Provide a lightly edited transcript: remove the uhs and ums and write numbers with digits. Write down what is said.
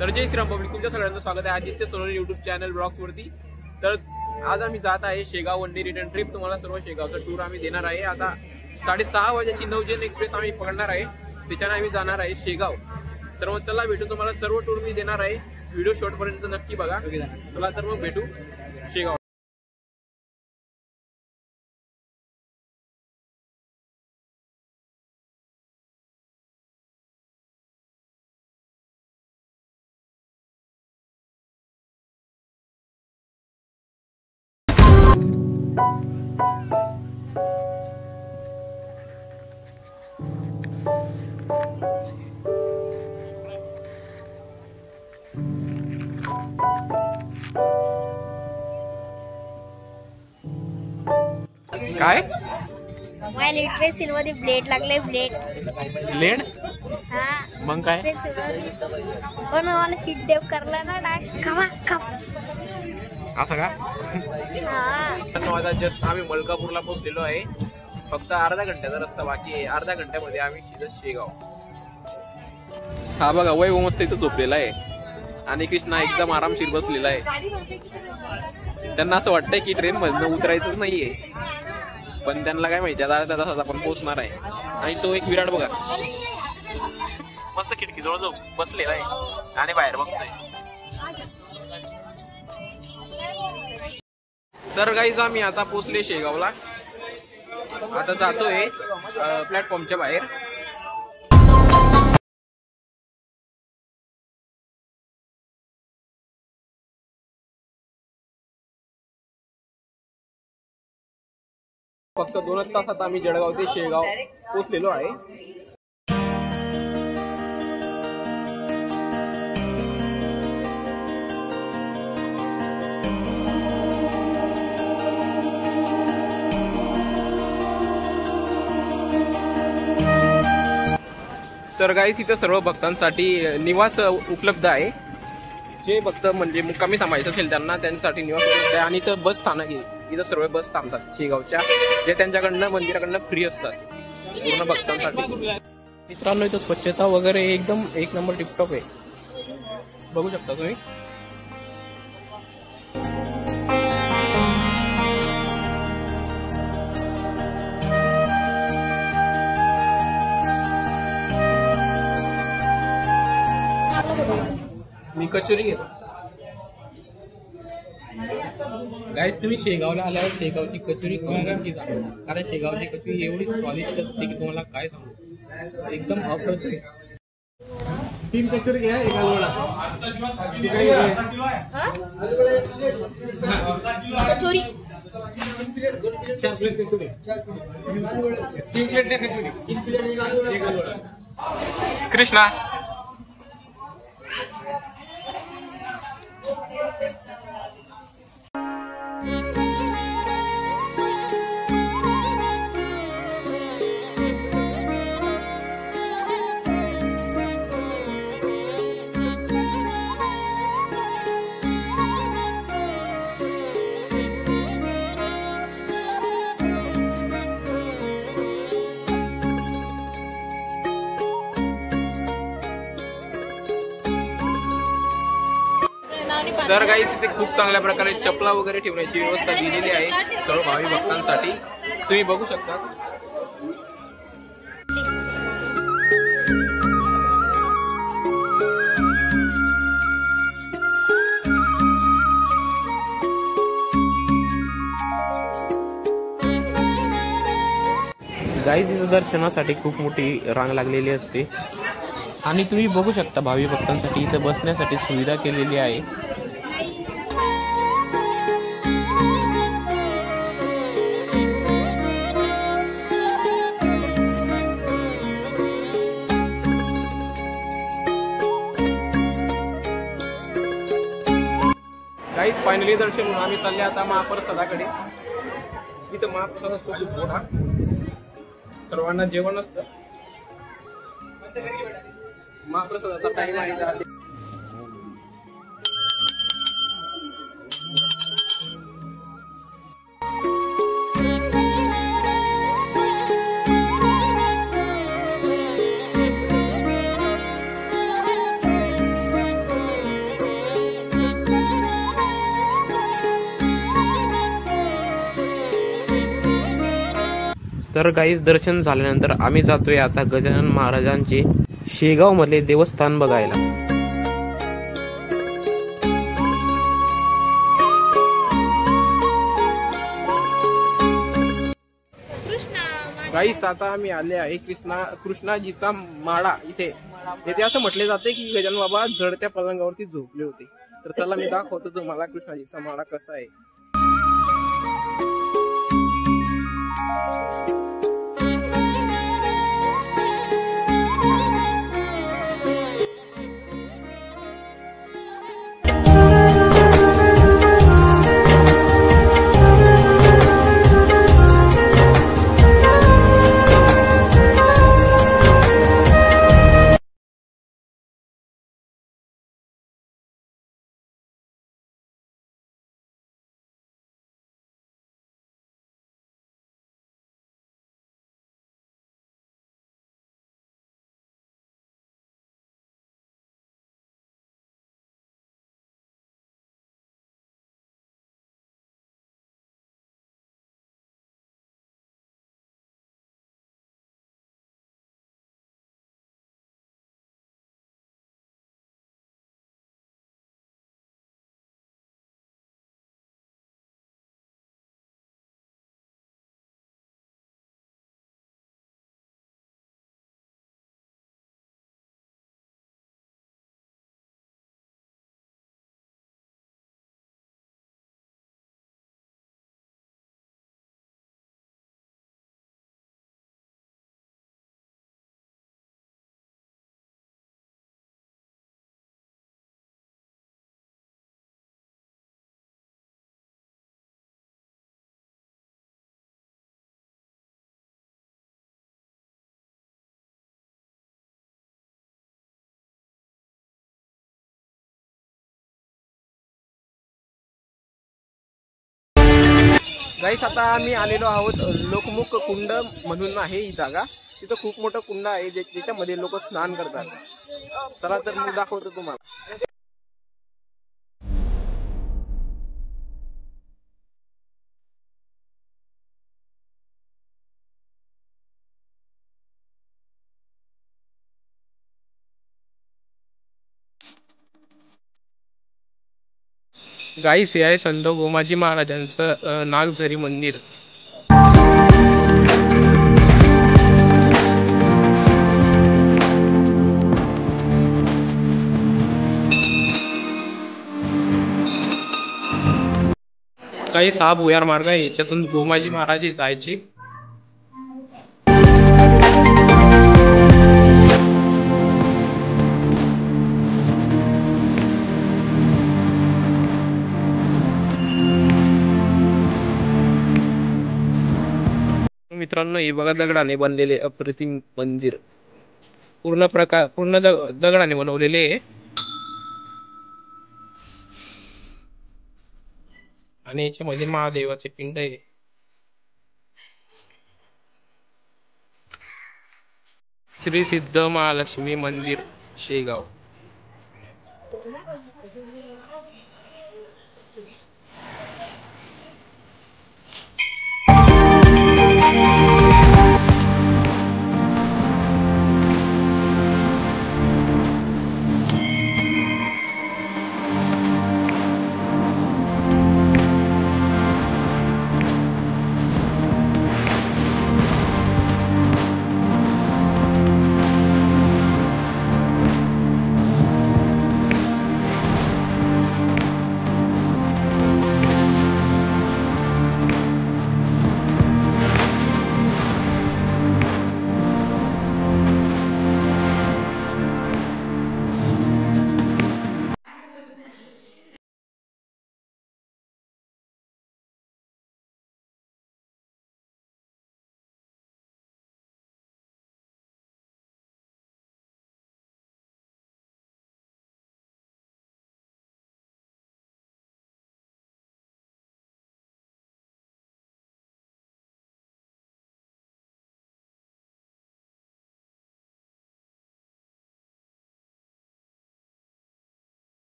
तर जय श्रीराम पब्लिक, तुमच्या सगळ्यांचं स्वागत आहे Aditya Sonawane YouTube channel blogs वरती। तर आज आम्ही जात आहे Shegaon one day return trip. तुम्हाला सर्व शेगावचा टूर आम्ही देणार आहे। आता 6:30 वाजेची नवजन एक्सप्रेस आम्ही पकडणार आहे, त्याच्याने आम्ही जाणार आहे शेगाव। तर मग चला भेटू, तुम्हाला सर्व टूर मी देणार आहे, व्हिडिओ शेवट पर्यंत नक्की बघा। चला तर मग भेटू शेगाव। काय मला लीड पेन्सिल मध्ये ब्लेड लागले। ब्लेड हा मग काय पण मला हिट डेप करला ना खवा असं का? हा जस्ट आम्ही मलकापूरला पोहोचलेलो आहे। फक्त अर्धा घंट्याचा रस्ता बाकी आहे। अर्धा घंट्यामध्ये आम्ही सीधं शेगाव। हा बघा, वैभव मस्त इथं झोपलेला आहे आणि कृष्णा एकदम आरामशीर बसलेला आहे। त्यांना असं वाटतंय की ट्रेन मधनं उतरायचंच नाहीये, पण त्यांना काय माहिती अर्ध्या तासात आपण पोहोचणार आहे। आणि तो एक विराट बघा मस्त खिडकीजवळ जो बसलेला आहे आणि बाहेर बघतोय। तर गाईज आम्ही आता पोहोचले शेगावला। आता जातोय प्लॅटफॉर्मच्या बाहेर। फक्त 2 तासात आम्ही जळगाव ते शेगाव पोहोचलेलो आहे। तर गाईस इथं सर्व भक्तांसाठी निवास उपलब्ध आहे। जे भक्त म्हणजे मुक्कामी थांबायचं असेल त्यांना त्यांच्यासाठी निवास उपलब्ध आहे। आणि इथं बस स्थानक आहे, इथं सर्व बस थांबतात शेगावच्या, जे त्यांच्याकडनं मंदिराकडनं फ्री असतात पूर्ण भक्तांसाठी। मित्रांनो इथं स्वच्छता वगैरे एकदम एक नंबर टिपटॉप आहे, बघू शकता तुम्ही। मी कचोरी घेतो। गाईस तुम्ही शेगावला आल्यावर शेगावची कचोरी खाऊन नक्की जा, कारण शेगावची कचोरी एवढी स्वादिष्ट असते की तुम्हाला काय सांगू, एकदम अप्रतिम। 3 कचोरी घ्या, एक आलूवडा। कचोरी 4 प्लेट कचोरी, 3 प्लेट कचोरी, 3 प्लेट एक आलूवडा। कृष्णा तर गाईस इथे खूप चांगल्या प्रकारे चपला वगैरे ठेवण्याची व्यवस्था दिलेली आहे सर्व भावी भक्तांसाठी, तुम्ही बघू शकता। गाईस इथं दर्शनासाठी खूप मोठी रांग लागलेली असते आणि तुम्ही बघू शकता भावी भक्तांसाठी इथं बसण्यासाठी सुविधा केलेली आहे। गाईस फायनली दर्शन आम्ही चालले आता महाप्रसादाकडे। इथं महाप्रसाद असतो खूप मोठा, सर्वांना जेवण असतं। महाप्रसादाचा टाइम आहे। तर गाईस दर्शन झाल्यानंतर आम्ही जातोय आता गजानन महाराजांचे शेगाव मधले देवस्थान बघायला. गाईस आता आम्ही आले आहे कृष्णाजीचा माळा इथे. येथे असं म्हटले जाते की गजानन बाबा जडत्या पलंगावरती झोपले होते. तर चला मी दाखवतो तुम्हाला कृष्णाजीचा माळा कसा आहे. गाईस आता आम्ही आलेलो आहोत लोकमुख कुंड म्हणून आहे ही जागा. तिथं खूप मोठं कुंड आहे ज्याच्यामध्ये लोक स्नान करतात. चला तर मी दाखवतो तुम्हाला. गाईस हे आहे संत गोमाजी महाराजांचं नागझरी मंदिर. काही 6 भुयार मार्ग आहे. याच्यातून गोमाजी महाराज जायचे. मित्रांनो हे बघा दगडाने बनलेले अप्रतिम मंदिर. पूर्ण दगडाने बनवलेले आहे. आणि याच्यामध्ये महादेवाचे पिंड आहे. श्री सिद्ध महालक्ष्मी मंदिर शेगाव.